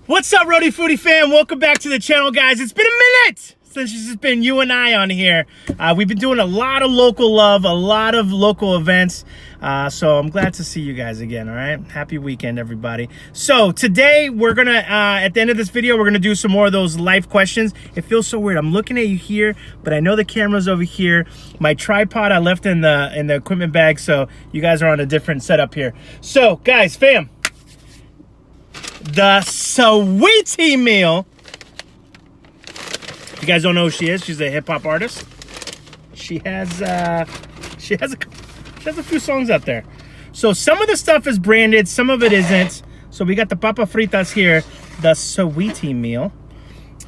What's up, Rhody Foody fam? Welcome back to the channel, guys. It's been a minute since it's just been you and I on here. We've been doing a lot of local love, a lot of local events. So I'm glad to see you guys again, all right? Happy weekend, everybody. So today we're gonna, at the end of this video, we're gonna do some more of those life questions. It feels so weird. I'm looking at you here, but I know the camera's over here. My tripod I left in the equipment bag, so you guys are on a different setup here. So guys, fam, the SAWEETIE meal. If you guys don't know who she is, she's a hip-hop artist. She has a few songs out there. So some of the stuff is branded, some of it isn't. So we got the papa fritas here, the SAWEETIE meal.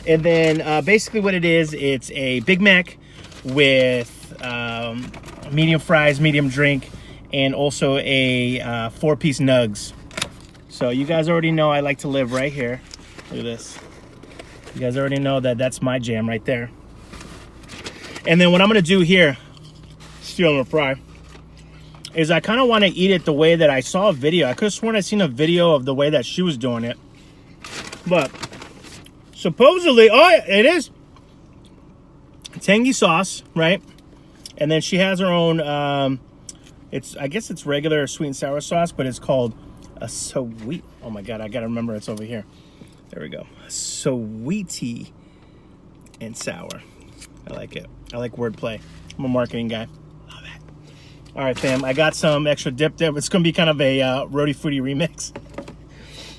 And then basically what it is, it's a Big Mac with medium fries, medium drink, and also a 4-piece nugs. So you guys already know I like to live right here. Look at this. You guys already know that that's my jam right there. And then what I'm gonna do here, still on the fry, is I kind of want to eat it the way that I saw a video. I could have sworn I seen a video of the way that she was doing it. But supposedly, oh, it is tangy sauce, right? And then she has her own, I guess it's regular sweet and sour sauce, but it's called a SAWEETIE. Oh my God, I gotta remember it's over here. There we go. SAWEETIE and sour. I like it. I like wordplay. I'm a marketing guy. Love it. All right, fam. I got some extra dip there. It's gonna be kind of a Rhody Foody remix.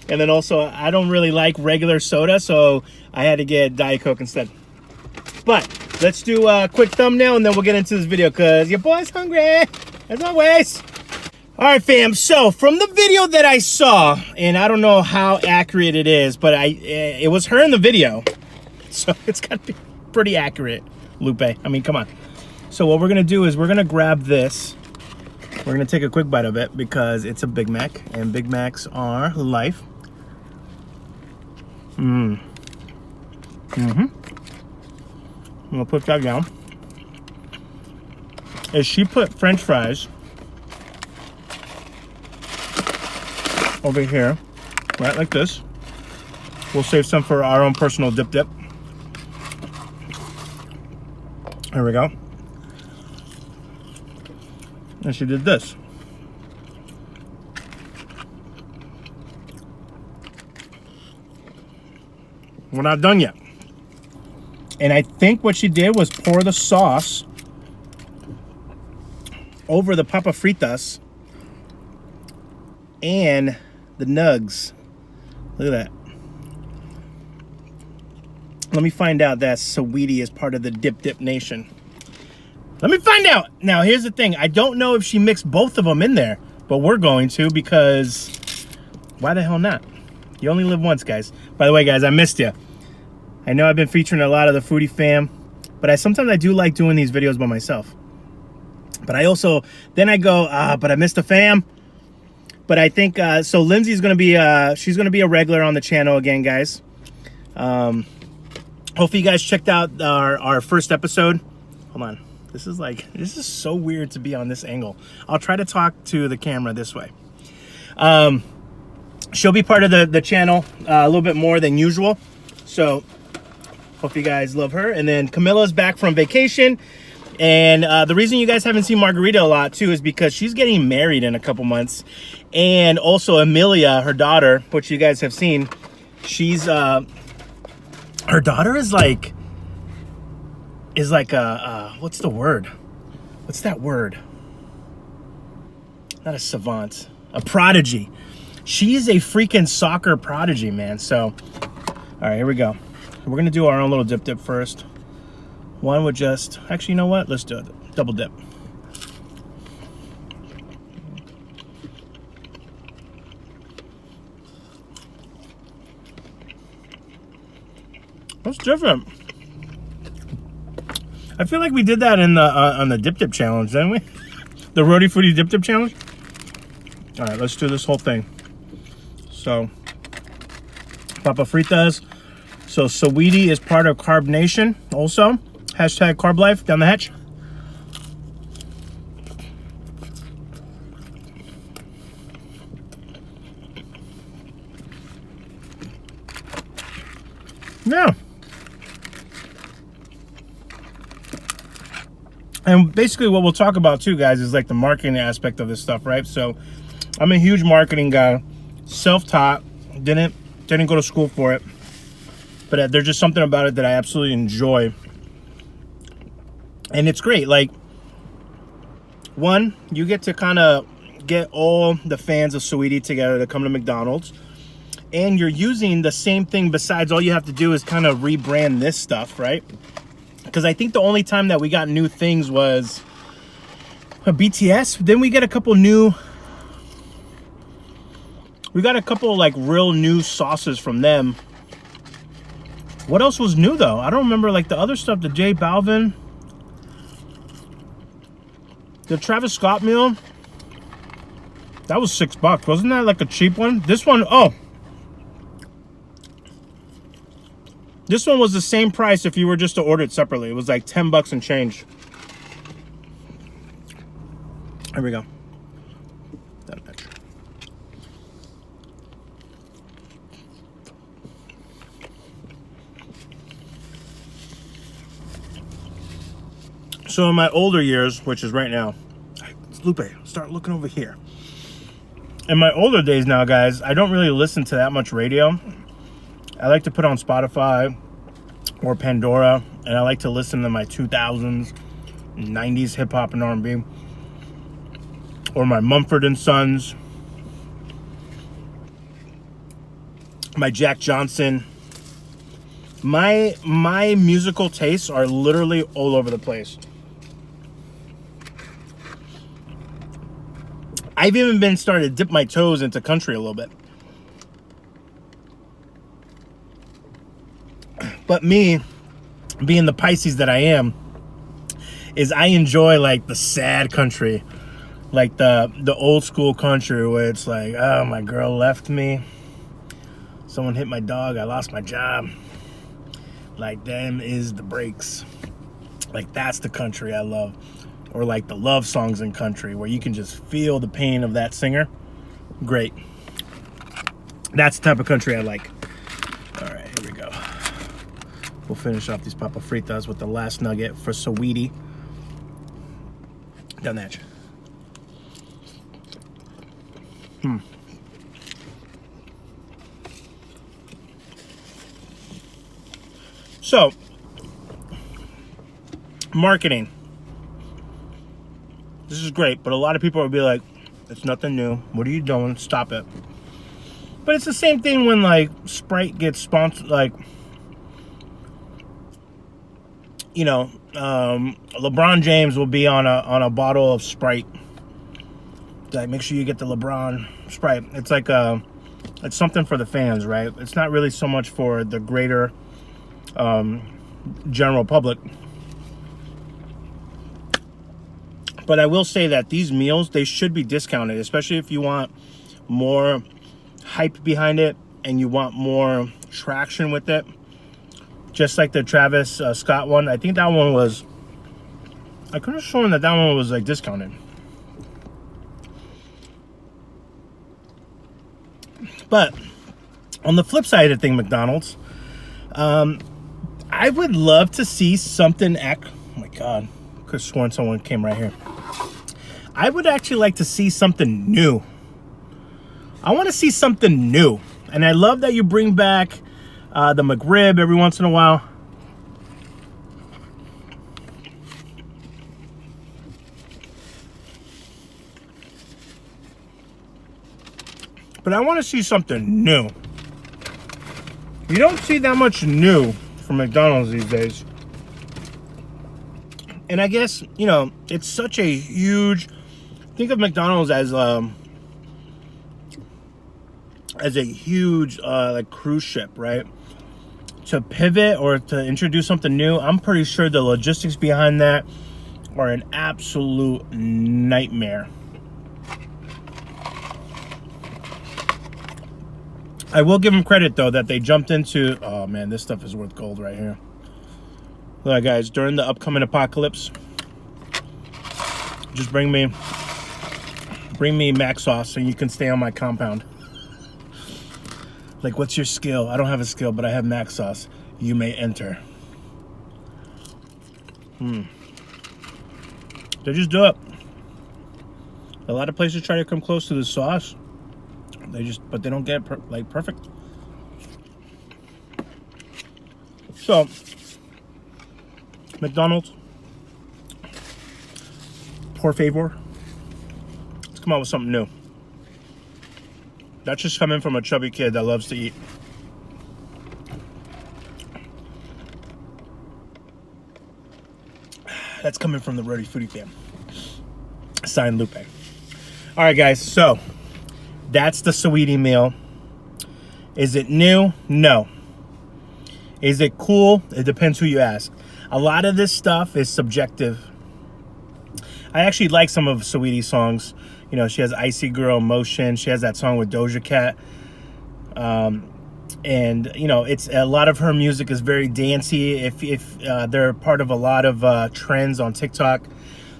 And then also, I don't really like regular soda, so I had to get Diet Coke instead. But let's do a quick thumbnail, and then we'll get into this video, because your boy's hungry, as always. All right, fam, so from the video that I saw, and I don't know how accurate it is, but it was her in the video, so it's got to be pretty accurate, Lupe. I mean, come on. So what we're going to do is we're going to grab this. We're going to take a quick bite of it because it's a Big Mac, and Big Macs are life. I'm going to put that down. As she put French fries over here, right, like this. We'll save some for our own personal dip. There we go. And she did this. We're not done yet. And I think what she did was pour the sauce over the papa fritas and the nugs. Look at that. Let me find out that SAWEETIE is part of the Dip Nation. Let me find out. Now, here's the thing. I don't know if she mixed both of them in there, but we're going to, because why the hell not? You only live once, guys. By the way, guys, I missed you. I know I've been featuring a lot of the foodie fam, but sometimes I do like doing these videos by myself. But I also, then I go, but I missed the fam. But I think, so Lindsay's going to be, she's going to be a regular on the channel again, guys. Hopefully you guys checked out our first episode. Hold on. This is so weird to be on this angle. I'll try to talk to the camera this way. She'll be part of the channel a little bit more than usual. So hope you guys love her. And then Camilla's back from vacation. And the reason you guys haven't seen Margarita a lot, too, is because she's getting married in a couple months. And also Amelia, her daughter, which you guys have seen, she's, her daughter is like a, what's the word? What's that word? Not a savant, a prodigy. She's a freaking soccer prodigy, man. So, all right, here we go. We're going to do our own little dip first. One would just, actually, you know what? Let's do it. Double dip. That's different. I feel like we did that in the on the dip challenge, didn't we? The Rhody Foody dip challenge. All right, let's do this whole thing. So, papa fritas. So SAWEETIE is part of Carb Nation also. Hashtag Carb Life down the hatch. Yeah. And basically what we'll talk about too, guys, is like the marketing aspect of this stuff, right? So I'm a huge marketing guy, self-taught, didn't go to school for it, but there's just something about it that I absolutely enjoy. And it's great. Like, one, you get to kind of get all the fans of SAWEETIE together to come to McDonald's, and you're using the same thing. Besides, all you have to do is kind of rebrand this stuff, right? Because I think the only time that we got new things was BTS. Then we got a couple like real new sauces from them. What else was new though? I don't remember, like the other stuff, the J Balvin, the Travis Scott meal. That was $6. Wasn't that like a cheap one? This one, oh. This one was the same price if you were just to order it separately. It was like $10 and change. Here we go. So in my older years, which is right now, Lupe, start looking over here. In my older days now, guys, I don't really listen to that much radio. I like to put on Spotify or Pandora, and I like to listen to my 2000s, 90s hip-hop and R&B, or my Mumford and Sons, my Jack Johnson. My musical tastes are literally all over the place. I've even been starting to dip my toes into country a little bit. But me, being the Pisces that I am, is I enjoy like the sad country, like the old school country where it's like, oh, my girl left me, someone hit my dog, I lost my job, like them is the breaks. Like that's the country I love. Or like the love songs in country where you can just feel the pain of that singer. Great. That's the type of country I like. All right, here we go. We'll finish off these papa fritas with the last nugget for SAWEETIE. Done that. So, marketing. This is great, but a lot of people will be like, it's nothing new. What are you doing? Stop it. But it's the same thing when like Sprite gets sponsored, like, you know, LeBron James will be on a bottle of Sprite. Like, make sure you get the LeBron Sprite. It's like it's something for the fans, right? It's not really so much for the greater general public. But I will say that these meals, they should be discounted, especially if you want more hype behind it and you want more traction with it. Just like the Travis Scott one. I think that one was, I could have sworn that one was like discounted. But on the flip side of the thing, McDonald's, I would love to see something oh my God, could have sworn someone came right here. I would actually like to see something new. I want to see something new. And I love that you bring back the McRib every once in a while. But I want to see something new. You don't see that much new from McDonald's these days. And I guess, you know, it's such a huge... Think of McDonald's as a huge like cruise ship, right? To pivot or to introduce something new, I'm pretty sure the logistics behind that are an absolute nightmare. I will give them credit though that they jumped into, oh man, this stuff is worth gold right here. Look, guys, during the upcoming apocalypse, just bring me mac sauce so you can stay on my compound. Like, what's your skill? I don't have a skill, but I have mac sauce. You may enter. They just do it. A lot of places try to come close to the sauce. But they don't get it like perfect. So, McDonald's, por favor, let's come out with something new. That's just coming from a chubby kid that loves to eat. That's coming from the Rhody Foody fam. Signed, Lupe. All right, guys, so that's the SAWEETIE meal. Is it new? No. Is it cool? It depends who you ask. A lot of this stuff is subjective. I actually like some of SAWEETIE's songs. You know, she has Icy Girl, Motion. She has that song with Doja Cat. And, you know, it's a lot of her music is very dancey. If they're part of a lot of trends on TikTok.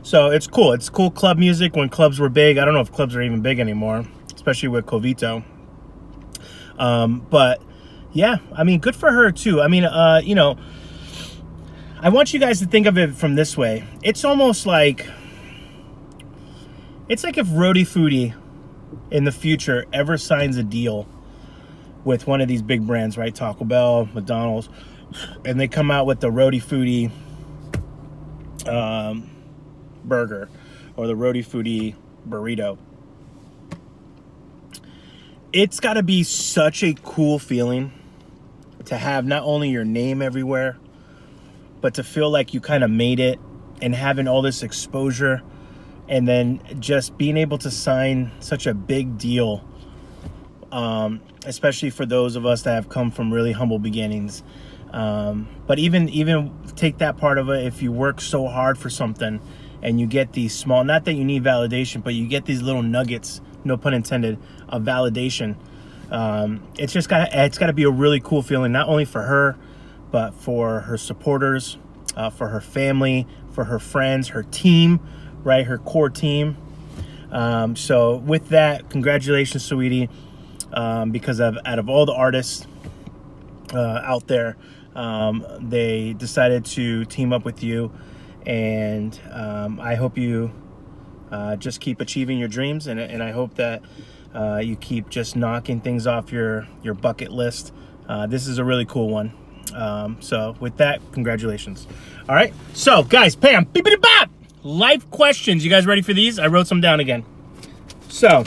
So it's cool. It's cool club music when clubs were big. I don't know if clubs are even big anymore, especially with Covito. But yeah, I mean, good for her too. I mean, you know, I want you guys to think of it from this way. It's almost like, it's like if Rhody Foody in the future ever signs a deal with one of these big brands, right? Taco Bell, McDonald's, and they come out with the Rhody Foody burger or the Rhody Foody burrito. It's got to be such a cool feeling to have not only your name everywhere, but to feel like you kind of made it and having all this exposure, and then just being able to sign such a big deal, especially for those of us that have come from really humble beginnings. But even take that part of it, if you work so hard for something and you get these small, not that you need validation, but you get these little nuggets, no pun intended, of validation. It's got to be a really cool feeling, not only for her, but for her supporters, for her family, for her friends, her team, right? Her core team. So with that, congratulations, SAWEETIE, because out of all the artists out there, they decided to team up with you, and I hope you just keep achieving your dreams, and I hope that you keep just knocking things off your bucket list. This is a really cool one. So with that, congratulations. All right, so guys, bam, beep bop, life questions. You guys ready for these? I wrote some down again. So,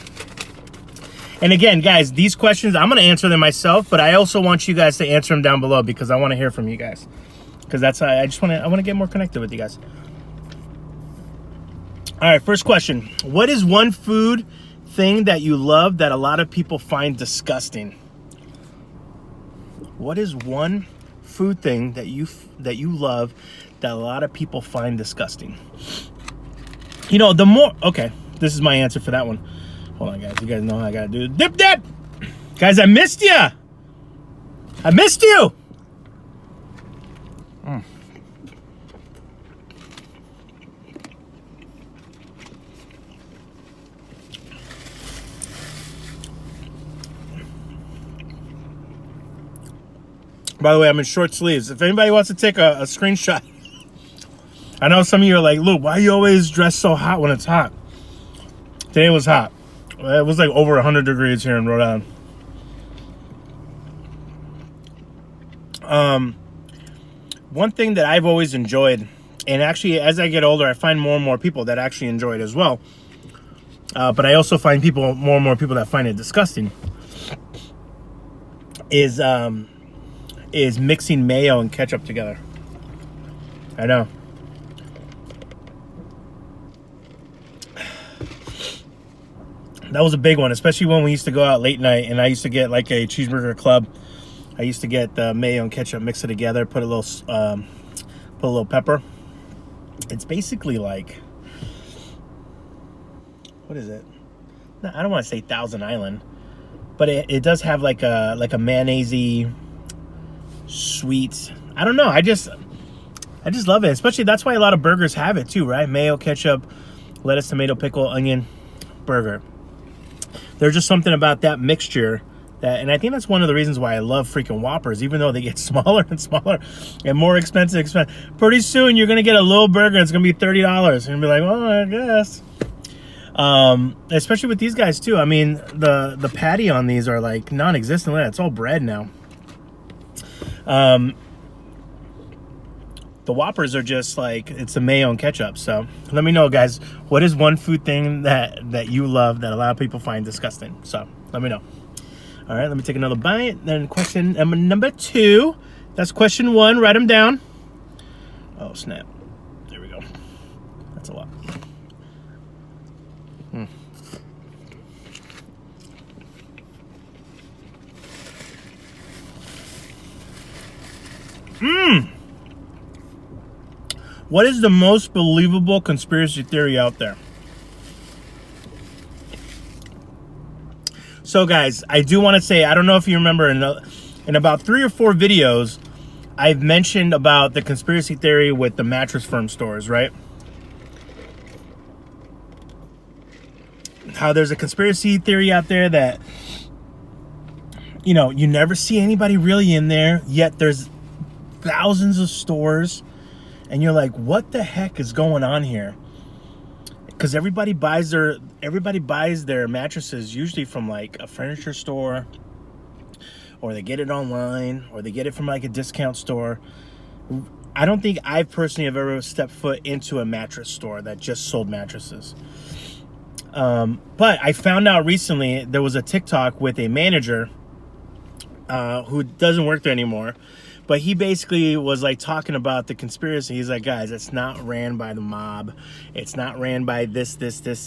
and again, guys, these questions, I'm gonna answer them myself, but I also want you guys to answer them down below, because I want to hear from you guys, because that's how I want to get more connected with you guys. All right, first question: what is one food thing that you love that a lot of people find disgusting? What is one food thing that you love that a lot of people find disgusting? You know, okay, this is my answer for that one. Hold on, guys. You guys know how I gotta do it. Dip. Guys, I missed you. I missed you. By the way, I'm in short sleeves. If anybody wants to take a screenshot. I know some of you are like, Luke, why are you always dressed so hot when it's hot? Today was hot. It was like over 100 degrees here in Rhode Island. One thing that I've always enjoyed, and actually as I get older, I find more and more people that actually enjoy it as well. But I also find more and more people that find it disgusting, is mixing mayo and ketchup together. I know. That was a big one, especially when we used to go out late night and I used to get like a cheeseburger club. I used to get the mayo and ketchup, mix it together, put a little pepper. It's basically like, what is it? No, I don't want to say Thousand Island, but it does have like a mayonnaise-y sweet. I don't know. I just love it. Especially that's why a lot of burgers have it too, right? Mayo, ketchup, lettuce, tomato, pickle, onion burger. There's just something about that mixture And I think that's one of the reasons why I love freaking Whoppers, even though they get smaller and smaller and more expensive. Pretty soon you're gonna get a little burger, it's gonna be $30. And be like, well, I guess. Especially with these guys too. I mean, the patty on these are like non-existent. It's all bread now. The Whoppers are just like, it's the mayo and ketchup. So let me know, guys, what is one food thing that you love that a lot of people find disgusting? So let me know. All right, let me take another bite. Then question number 2. That's question 1. Write them down. Oh, snap. There we go. That's a lot. What is the most believable conspiracy theory out there? So guys, I do want to say, I don't know if you remember, in about 3 or 4 videos, I've mentioned about the conspiracy theory with the Mattress Firm stores, right? How there's a conspiracy theory out there that, you know, you never see anybody really in there, yet there's thousands of stores, and you're like, what the heck is going on here? Because everybody buys their mattresses usually from like a furniture store, or they get it online, or they get it from like a discount store. I don't think I personally have ever stepped foot into a mattress store that just sold mattresses. But I found out recently there was a TikTok with a manager who doesn't work there anymore. But he basically was like talking about the conspiracy. He's like, guys, it's not ran by the mob. It's not ran by this,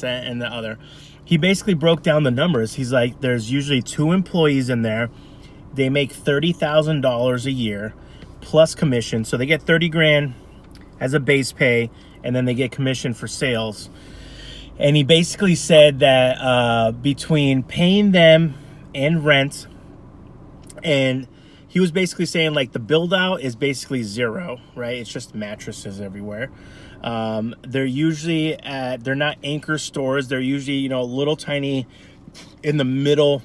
and the other. He basically broke down the numbers. He's like, there's usually 2 employees in there. They make $30,000 a year plus commission. So they get 30 grand as a base pay, and then they get commission for sales. And he basically said that between paying them and rent, and he was basically saying like the build out is basically zero, right? It's just mattresses everywhere. They're usually they're not anchor stores. They're usually, you know, little tiny in the middle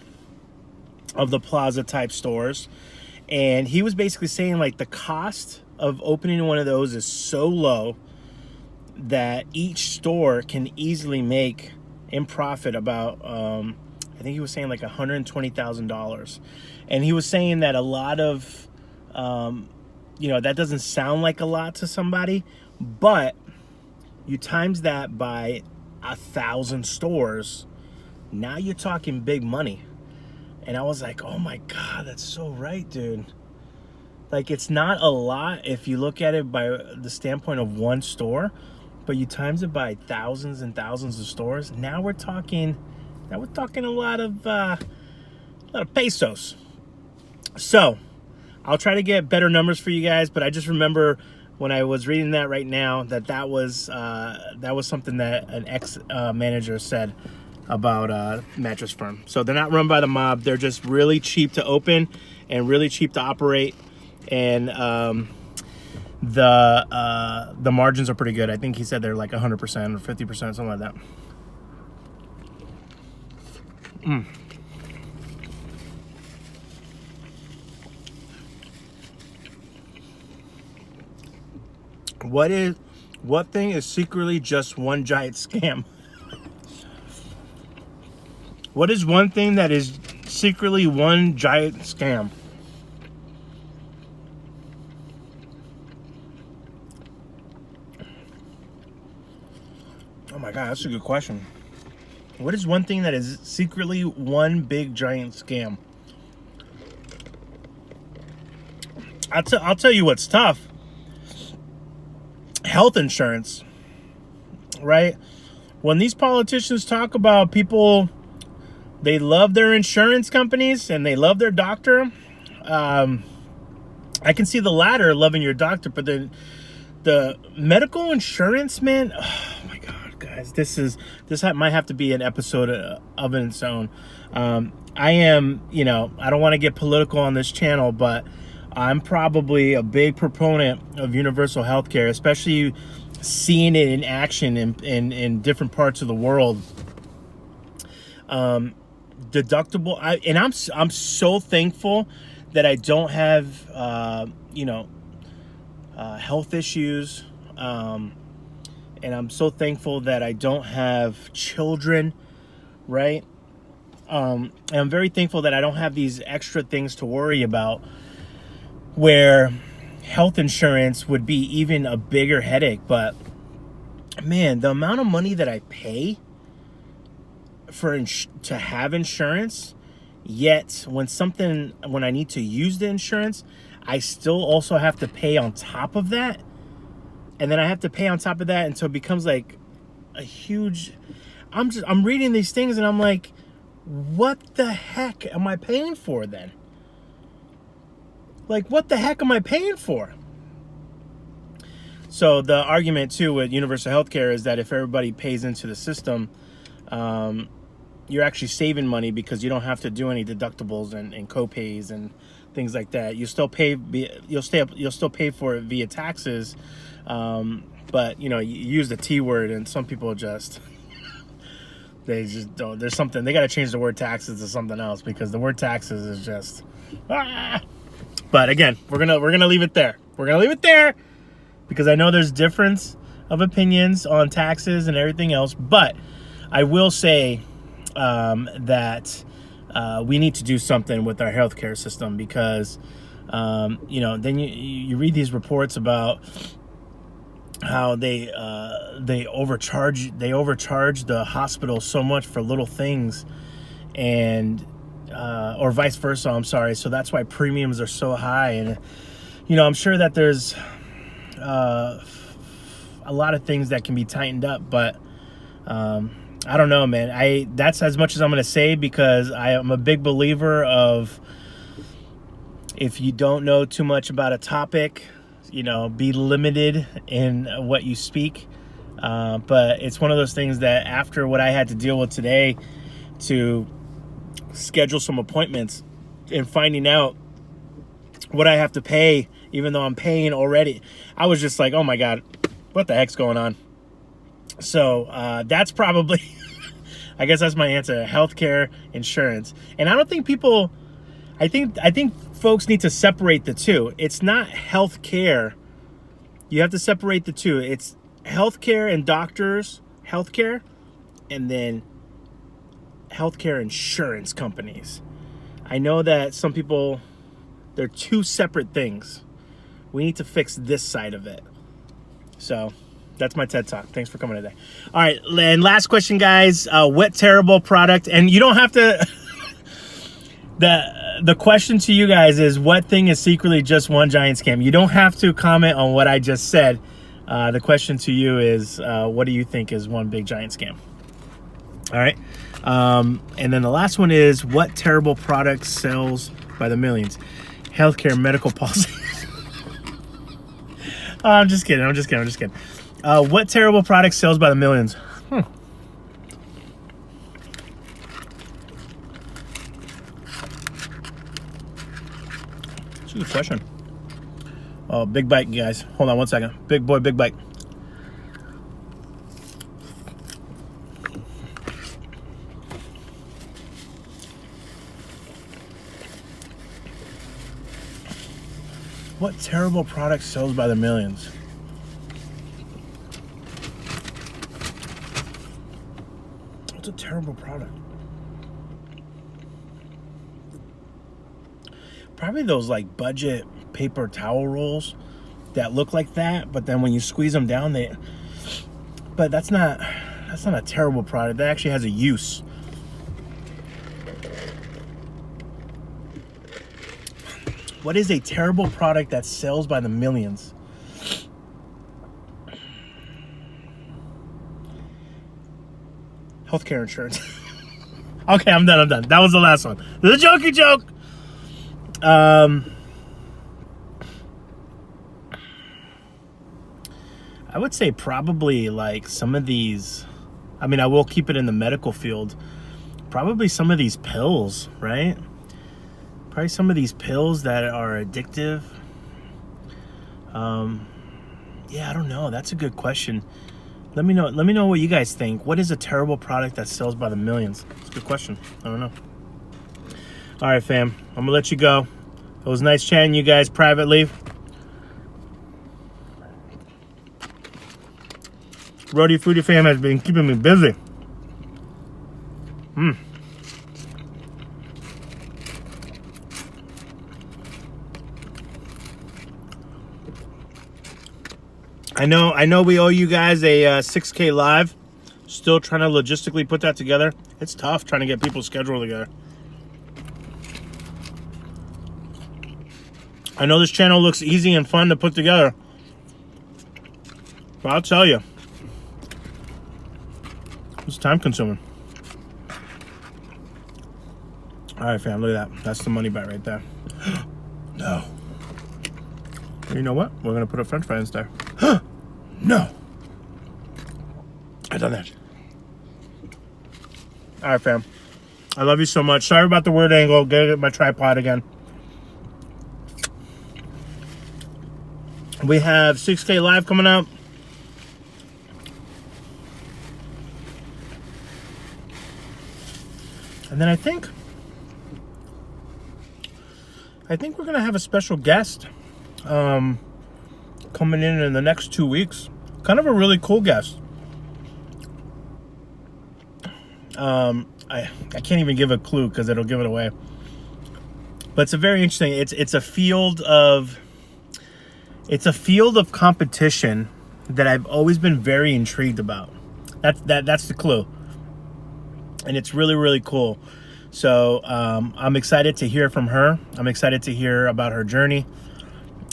of the plaza type stores. And he was basically saying like the cost of opening one of those is so low that each store can easily make in profit about, I think he was saying like $120,000. And he was saying that a lot of, you know, that doesn't sound like a lot to somebody, but you times that by 1,000 stores, now you're talking big money. And I was like, oh my God, that's so right, dude. Like, it's not a lot if you look at it by the standpoint of one store, but you times it by thousands and thousands of stores. Now we're talking a lot of pesos. So I'll try to get better numbers for you guys, but I just remember when I was reading that right now that was something that an ex-manager said about Mattress Firm. So they're not run by the mob. They're just really cheap to open and really cheap to operate, and the margins are pretty good. I think he said they're like 100% or 50%, something like that. What thing is secretly just one giant scam? What is one thing that is secretly one giant scam? Oh my God, that's a good question. What is one thing that is secretly one big giant scam? I'll tell you what's tough. Health insurance, right? When these politicians talk about people, they love their insurance companies and they love their doctor. I can see the latter, loving your doctor, but the medical insurance, man, oh my God, guys, this might have to be an episode of its own. I am, you know, I don't want to get political on this channel, but I'm probably a big proponent of universal health care, especially seeing it in action in different parts of the world. deductible. I'm so thankful that I don't have health issues, and I'm so thankful that I don't have children, right? And I'm very thankful that I don't have these extra things to worry about, where health insurance would be even a bigger headache. But man, the amount of money that I pay to have insurance, yet when I need to use the insurance, I still also have to pay on top of that, and then I have to pay on top of that until it becomes like a huge. I'm reading these things and I'm like, what the heck am I paying for then? Like, what the heck am I paying for? So the argument too with universal healthcare is that if everybody pays into the system, you're actually saving money because you don't have to do any deductibles and co-pays and things like that. You still pay. You'll still pay for it via taxes, but you use the T word, and some people they just don't. There's something they got to change the word taxes to something else, because the word taxes is just. But again, we're gonna leave it there. We're gonna leave it there because I know there's difference of opinions on taxes and everything else. But I will say that we need to do something with our healthcare system, because then you read these reports about how they overcharge the hospital so much for little things, and or vice versa, I'm sorry. So that's why premiums are so high. And I'm sure that there's a lot of things that can be tightened up, but I don't know, man. That's as much as I'm going to say, because I am a big believer of, if you don't know too much about a topic, be limited in what you speak. But it's one of those things that after what I had to deal with today to schedule some appointments and finding out what I have to pay, even though I'm paying already, I was just like, oh my God, what the heck's going on? So that's probably, I guess that's my answer: healthcare insurance. And I don't think people, I think folks need to separate the two. It's not healthcare. You have to separate the two. It's healthcare and doctors, healthcare, and then healthcare insurance companies. I know that some people, they're two separate things. We need to fix this side of it. So that's my TED Talk. Thanks for coming today. All right, and last question, guys. What terrible product? And you don't have to. The question to you guys is, what thing is secretly just one giant scam? You don't have to comment on what I just said. The question to you is, what do you think is one big giant scam? All right. And then the last one is, what terrible product sells by the millions? Healthcare medical policy. I'm just kidding. What terrible product sells by the millions? That's a good question. Oh, big bite, guys. Hold on one second. Big boy, big bite. What terrible product sells by the millions? What's a terrible product? Probably those like budget paper towel rolls that look like that, but then when you squeeze them down, but that's not a terrible product. That actually has a use. What is a terrible product that sells by the millions? Healthcare insurance. Okay, I'm done. That was the last one. The jokey joke. I would say probably like some of these, I mean, I will keep it in the medical field. Probably some of these pills, right? Probably some of these pills that are addictive. Yeah, I don't know. That's a good question. Let me know what you guys think. What is a terrible product that sells by the millions? It's a good question. I don't know. All right, fam. I'm gonna let you go. It was nice chatting you guys privately. Rhody Foody fam has been keeping me busy. I know we owe you guys a 6K live. Still trying to logistically put that together. It's tough trying to get people's schedule together. I know this channel looks easy and fun to put together, but I'll tell you, it's time consuming. All right, fam, look at that. That's the money bet right there. No. You know what? We're gonna put a French fry instead. No. I done that. All right, fam. I love you so much. Sorry about the weird angle. Get my tripod again. We have 6K live coming up. And then I think we're gonna have a special guest coming in the next 2 weeks. Kind of a really cool guest. I can't even give a clue because it'll give it away. But it's a very interesting. It's a field of competition that I've always been very intrigued about. That's the clue, and it's really, really cool. So I'm excited to hear from her. I'm excited to hear about her journey.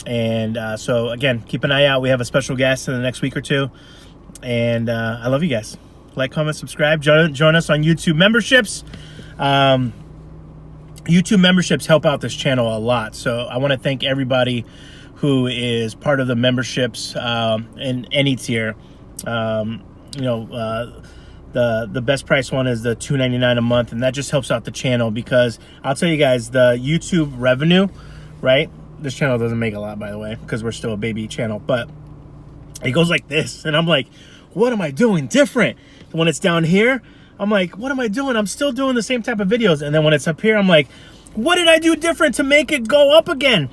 And so again, keep an eye out. We have a special guest in the next week or two. And I love you guys. Like, comment, subscribe. Join us on YouTube memberships. YouTube memberships help out this channel a lot. So I want to thank everybody who is part of the memberships in any tier. The best price one is the $2.99 a month, and that just helps out the channel, because I'll tell you guys, the YouTube revenue, right? This channel doesn't make a lot, by the way, because we're still a baby channel, but it goes like this, and I'm like, what am I doing different? When it's down here, I'm like, what am I doing? I'm still doing the same type of videos. And then when it's up here, I'm like, what did I do different to make it go up again?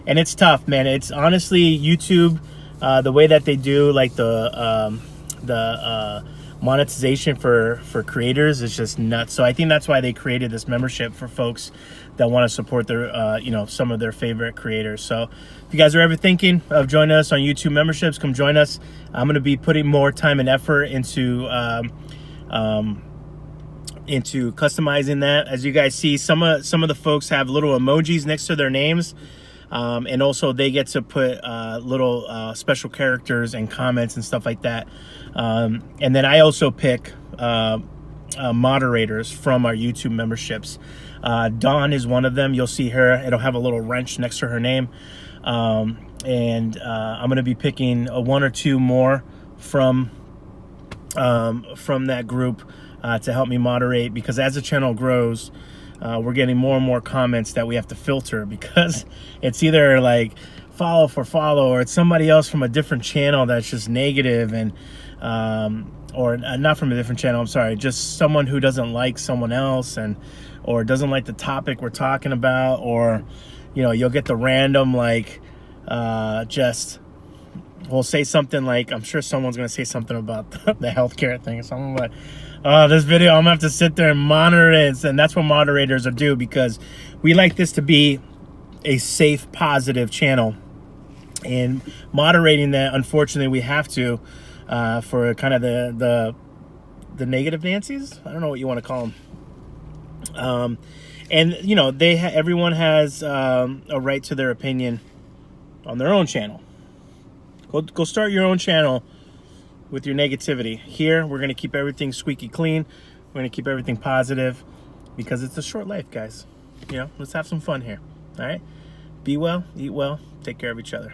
And it's tough, man. It's honestly YouTube, the way that they do like the monetization for creators is just nuts. So I think that's why they created this membership for folks that want to support their some of their favorite creators. So if you guys are ever thinking of joining us on YouTube memberships, come join us. I'm going to be putting more time and effort into customizing that. As you guys see, some of the folks have little emojis next to their names, and also they get to put little special characters and comments and stuff like that. And then I also pick moderators from our YouTube memberships. Dawn is one of them. You'll see her. It'll have a little wrench next to her name. And I'm going to be picking one or two more from that group to help me moderate, because as the channel grows, we're getting more and more comments that we have to filter, because it's either like follow for follow, or it's somebody else from a different channel that's just negative, and or not from a different channel, I'm sorry, just someone who doesn't like someone else, and or doesn't like the topic we're talking about, or you'll get the random like just we'll say something like, I'm sure someone's gonna say something about the healthcare thing or something, but this video I'm gonna have to sit there and monitor it. And that's what moderators are do, because we like this to be a safe, positive channel, and moderating that, unfortunately, we have to for kind of the negative Nancy's. I don't know what you want to call them. And everyone has a right to their opinion on their own channel. Go start your own channel with your negativity. Here, we're going to keep everything squeaky clean. We're going to keep everything positive, because it's a short life, guys. Let's have some fun here. All right? Be well, eat well, take care of each other.